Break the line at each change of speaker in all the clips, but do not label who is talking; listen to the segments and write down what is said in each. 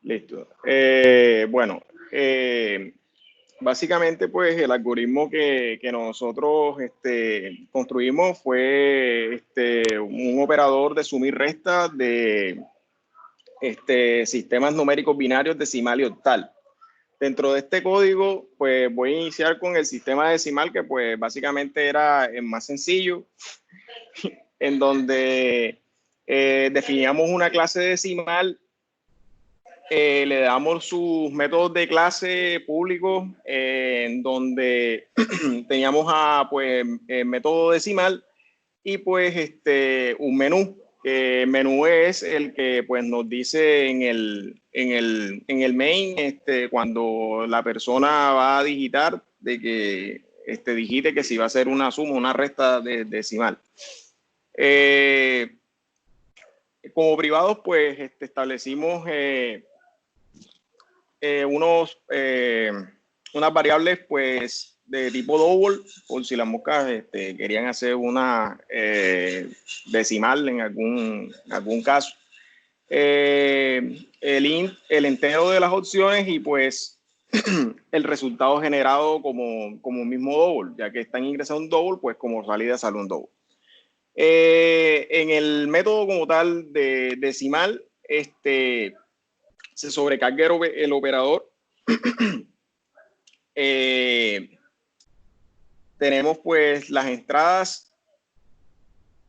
Listo. Bueno, básicamente pues el algoritmo que nosotros construimos fue un operador de suma y resta de sistemas numéricos binarios decimal y octal. Dentro de este código, pues voy a iniciar con el sistema decimal, que pues básicamente era el más sencillo, en donde definíamos una clase decimal, le damos sus métodos de clase públicos, en donde teníamos pues método decimal y pues un menú. El menú es el que pues nos dice en el main, cuando la persona va a digitar, de que digite que si va a ser una suma, una resta decimal. Como privados, pues establecimos unas variables pues de tipo double, por si las moscas querían hacer una decimal en algún caso. El entero de las opciones y pues el resultado generado como mismo double, ya que están ingresando un double, pues como salida sale un double. En el método como tal de decimal, se sobrecarga el operador. Tenemos pues las entradas.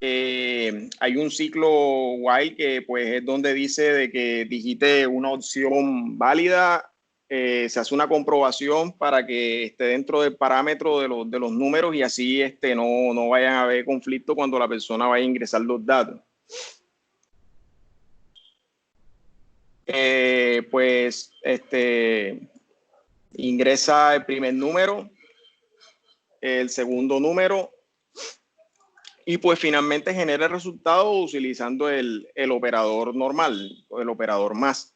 Hay un ciclo while que pues es donde dice de que digite una opción válida. Se hace una comprobación para que esté dentro del parámetro de los números y así no vayan a haber conflicto cuando la persona vaya a ingresar los datos. Pues ingresa el primer número, el segundo número y pues finalmente genera el resultado utilizando el operador normal o el operador más.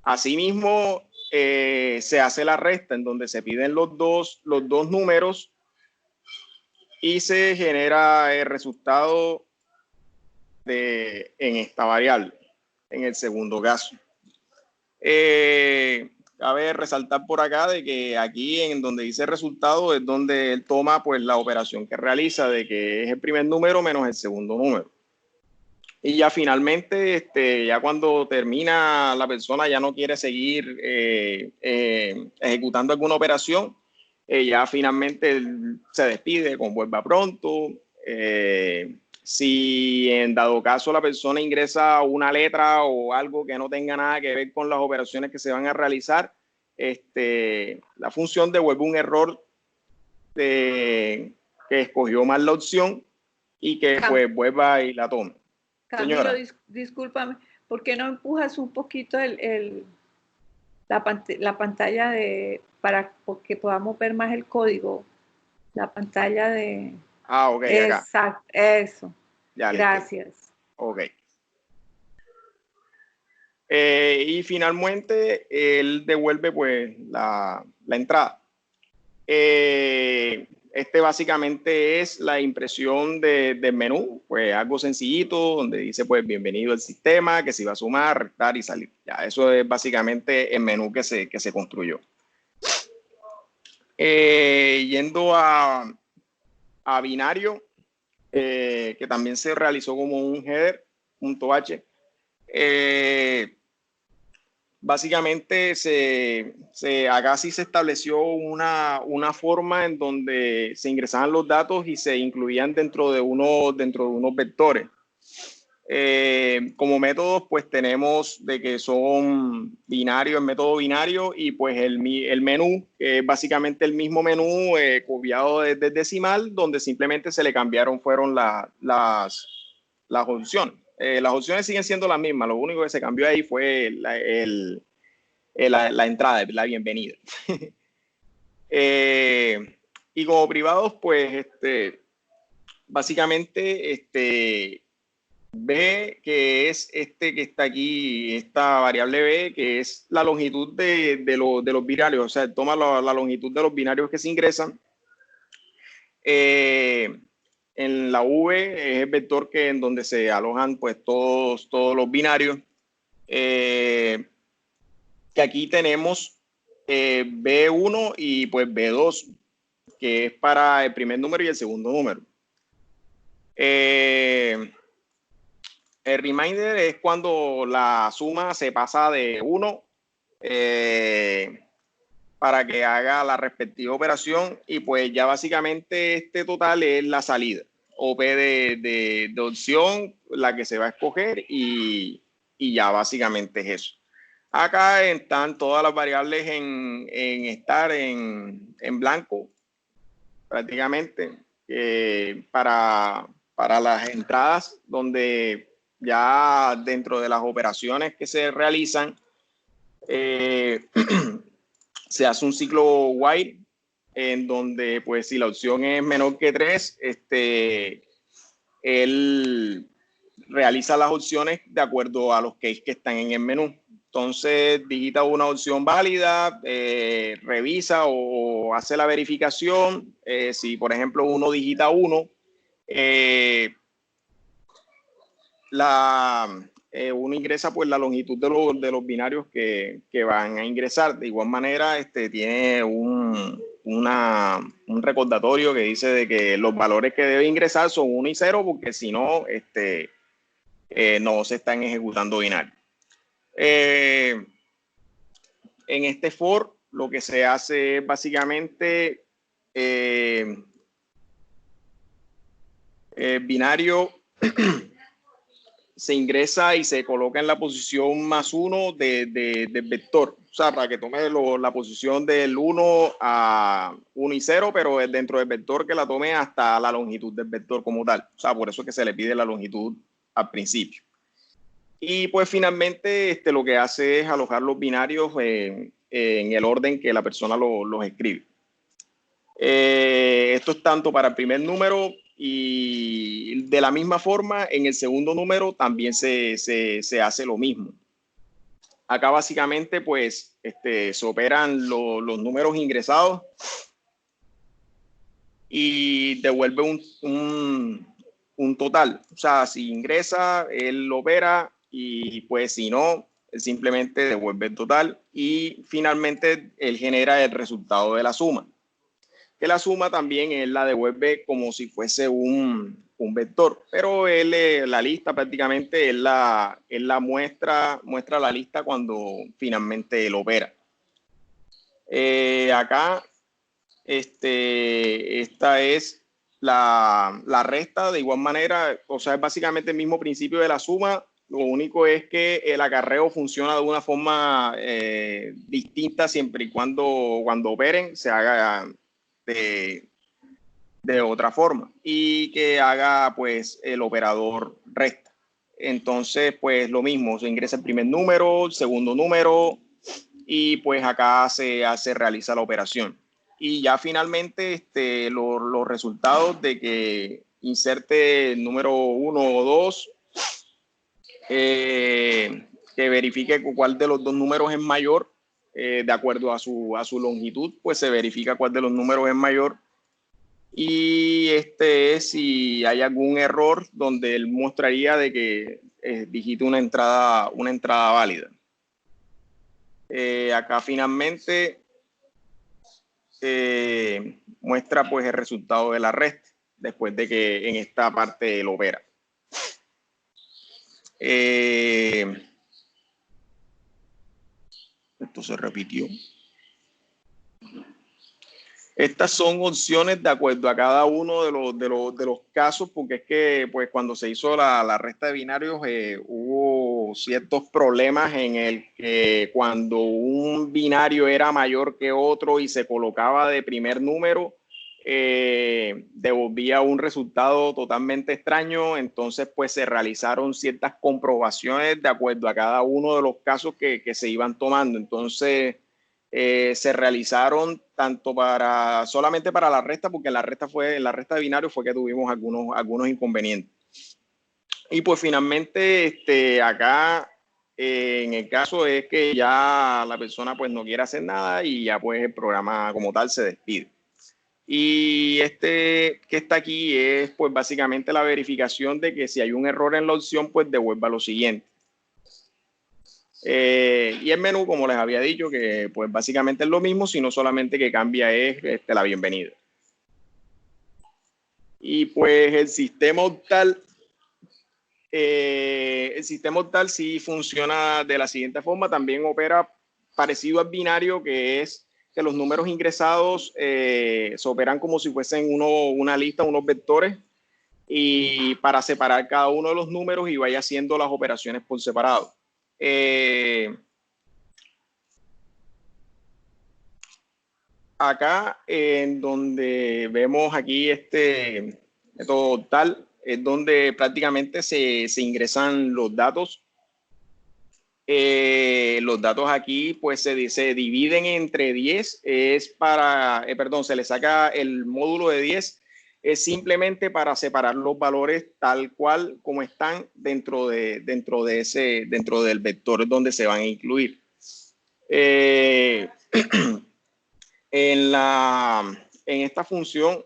Asimismo, se hace la resta en donde se piden los dos números y se genera el resultado en esta variable, en el segundo caso. Cabe resaltar por acá de que aquí en donde dice resultado es donde él toma pues la operación que realiza, de que es el primer número menos el segundo número. Y ya finalmente, ya cuando termina la persona ya no quiere seguir ejecutando alguna operación, ya finalmente se despide con vuelva pronto. Si en dado caso la persona ingresa una letra o algo que no tenga nada que ver con las operaciones que se van a realizar, la función devuelve un error que escogió mal la opción y que pues vuelva y la tome.
Camilo, discúlpame, ¿por qué no empujas un poquito la pantalla para que podamos ver más el código? La pantalla de...
ok,
exacto, acá. Eso.
Ya,
gracias.
Listo. Ok. Y finalmente él devuelve pues la entrada. Básicamente es la impresión del menú, pues algo sencillito, donde dice pues bienvenido al sistema, que se va a sumar, restar y salir. Ya, eso es básicamente el menú que se construyó. Yendo a binario, que también se realizó como un header.h. Básicamente acá sí se estableció una forma en donde se ingresaban los datos y se incluían dentro de unos vectores. Como métodos, pues tenemos de que son binarios, el método binario y pues el menú, que es básicamente el mismo menú copiado desde decimal, donde simplemente se le cambiaron fueron las opciones. Las opciones siguen siendo las mismas, lo único que se cambió ahí fue la entrada, la bienvenida. Y como privados, pues básicamente B, que es que está aquí, esta variable B, que es la longitud de los binarios, o sea, toma la longitud de los binarios que se ingresan. En la V es el vector en donde se alojan pues todos los binarios. que aquí tenemos B1 y pues B2, que es para el primer número y el segundo número. El remainder es cuando la suma se pasa de 1 para que haga la respectiva operación, y pues ya básicamente este total es la salida, OP de opción, la que se va a escoger, y ya básicamente es eso. Acá están todas las variables en estar en blanco, prácticamente, para las entradas, donde ya dentro de las operaciones que se realizan, se hace un ciclo while, en donde pues si la opción es menor que 3, él realiza las opciones de acuerdo a los keys que están en el menú. Entonces digita una opción válida, revisa o hace la verificación. Si por ejemplo uno digita 1, uno ingresa pues la longitud de los binarios que van a ingresar. De igual manera, tiene un recordatorio que dice de que los valores que debe ingresar son 1 y 0, porque si no, no se están ejecutando binarios. En este for, lo que se hace es básicamente binario se ingresa y se coloca en la posición +1 del vector. O sea, para que tome la posición del 1 a 1 y 0, pero es dentro del vector que la tome hasta la longitud del vector como tal. O sea, por eso es que se le pide la longitud al principio. Y pues finalmente lo que hace es alojar los binarios en el orden que la persona los escribe. Esto es tanto para el primer número, y de la misma forma en el segundo número también se hace lo mismo. Acá básicamente pues se operan los números ingresados y devuelve un total. O sea, si ingresa, él lo opera, y pues si no, él simplemente devuelve el total, y finalmente él genera el resultado de la suma. Que la suma también él la devuelve como si fuese un vector, pero él la lista prácticamente él la muestra la lista cuando finalmente él opera. Acá esta es la resta. De igual manera, o sea, es básicamente el mismo principio de la suma. Lo único es que el acarreo funciona de una forma distinta siempre y cuando operen se haga de otra forma, y que haga pues el operador resta. Entonces pues lo mismo, se ingresa el primer número, el segundo número, y pues acá se realiza la operación. Y ya finalmente los resultados de que inserte el número 1 o 2, que verifique cuál de los dos números es mayor, de acuerdo a su longitud, pues se verifica cuál de los números es mayor. Y si hay algún error donde él mostraría de que digite una entrada válida. Acá finalmente muestra pues el resultado de la resta después de que en esta parte él opera. Esto se repitió. Estas son opciones de acuerdo a cada uno de los casos, porque es que pues cuando se hizo la resta de binarios hubo ciertos problemas en el que cuando un binario era mayor que otro y se colocaba de primer número, devolvía un resultado totalmente extraño. Entonces pues se realizaron ciertas comprobaciones de acuerdo a cada uno de los casos que se iban tomando. Entonces se realizaron tanto solamente para la resta, porque en la resta de binario fue que tuvimos algunos inconvenientes. Y pues finalmente acá en el caso es que ya la persona pues no quiere hacer nada, y ya pues el programa como tal se despide. Y que está aquí es pues básicamente la verificación de que si hay un error en la opción, pues devuelva lo siguiente. Y el menú, como les había dicho, que pues básicamente es lo mismo, sino solamente que cambia es la bienvenida. Y pues el sistema octal sí funciona de la siguiente forma. También opera parecido al binario, que es que los números ingresados se operan como si fuesen una lista, unos vectores, y para separar cada uno de los números y vaya haciendo las operaciones por separado. Acá en donde vemos aquí este método octal es donde prácticamente se ingresan los datos. Los datos aquí pues se dividen entre 10, se le saca el módulo de 10, es simplemente para separar los valores tal cual como están dentro del vector donde se van a incluir. En esta función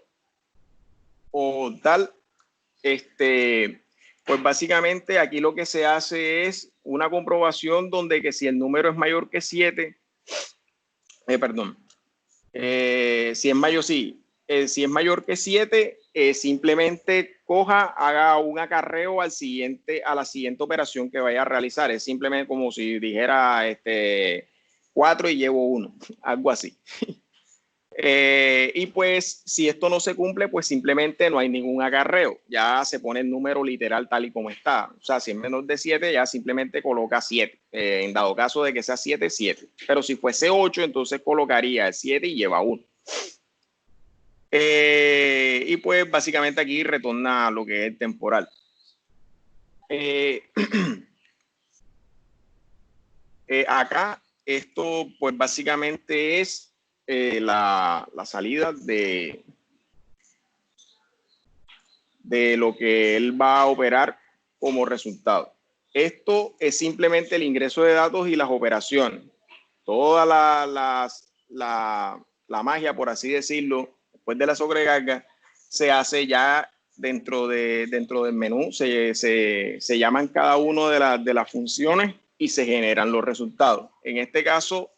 octal, pues básicamente aquí lo que se hace es una comprobación donde que si el número es mayor que 7, si es mayor que 7, simplemente haga un acarreo a la siguiente operación que vaya a realizar. Es simplemente como si dijera 4 y llevo 1, algo así. Y pues si esto no se cumple, pues simplemente no hay ningún acarreo, ya se pone el número literal tal y como está. O sea, si es menos de 7, ya simplemente coloca 7, en dado caso de que sea 7, 7. Pero si fuese 8, entonces colocaría el 7 y lleva 1. Y pues básicamente aquí retorna lo que es temporal. Acá esto pues básicamente es la salida de lo que él va a operar como resultado. Esto es simplemente el ingreso de datos y las operaciones. Toda la magia, por así decirlo, después de la sobrecarga, se hace ya dentro del menú. Se llaman cada una de las funciones y se generan los resultados. En este caso,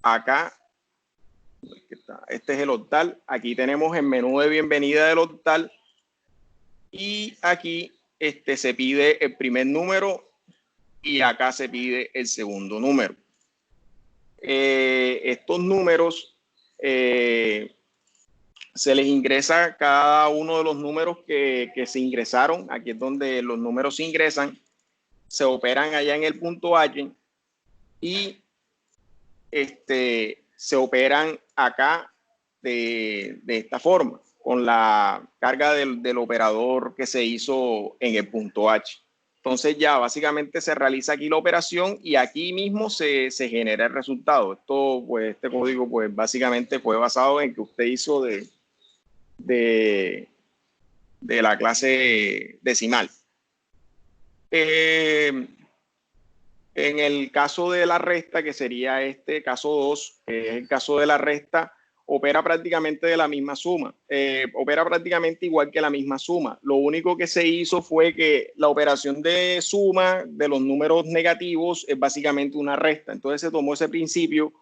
acá, este es el octal. Aquí tenemos el menú de bienvenida del octal. Y aquí se pide el primer número y acá se pide el segundo número. Estos números se les ingresa cada uno de los números que se ingresaron. Aquí es donde los números se ingresan, se operan allá en el punto H y se operan acá de esta forma, con la carga del operador que se hizo en el punto H. Entonces ya básicamente se realiza aquí la operación y aquí mismo se genera el resultado. Este código pues básicamente fue basado en que usted hizo de la clase decimal. En el caso de la resta, que sería este caso 2, que es el caso de la resta, opera prácticamente de la misma suma. Opera prácticamente igual que la misma suma. Lo único que se hizo fue que la operación de suma de los números negativos es básicamente una resta. Entonces se tomó ese principio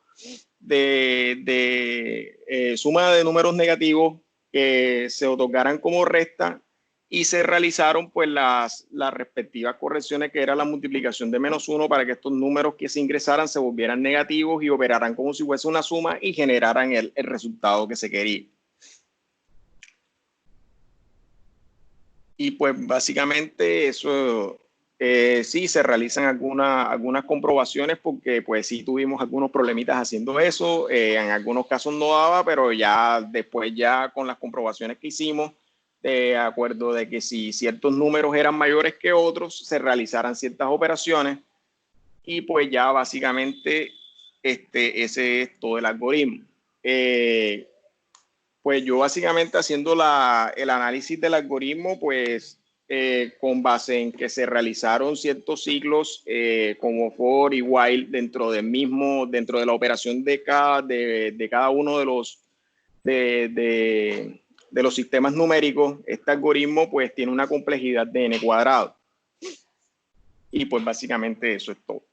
de suma de números negativos que se otorgaran como resta y se realizaron pues las respectivas correcciones, que era la multiplicación de -1 para que estos números que se ingresaran se volvieran negativos y operaran como si fuese una suma y generaran el resultado que se quería. Y pues básicamente eso sí se realizan algunas comprobaciones porque pues sí tuvimos algunos problemitas haciendo eso. En algunos casos no daba, pero ya después ya con las comprobaciones que hicimos, de acuerdo de que si ciertos números eran mayores que otros, se realizaran ciertas operaciones y pues ya básicamente ese es todo el algoritmo. Pues yo básicamente haciendo el análisis del algoritmo, pues con base en que se realizaron ciertos ciclos como for y while dentro de la operación de cada uno de los sistemas numéricos. Este algoritmo pues tiene una complejidad de n². Y pues básicamente eso es todo.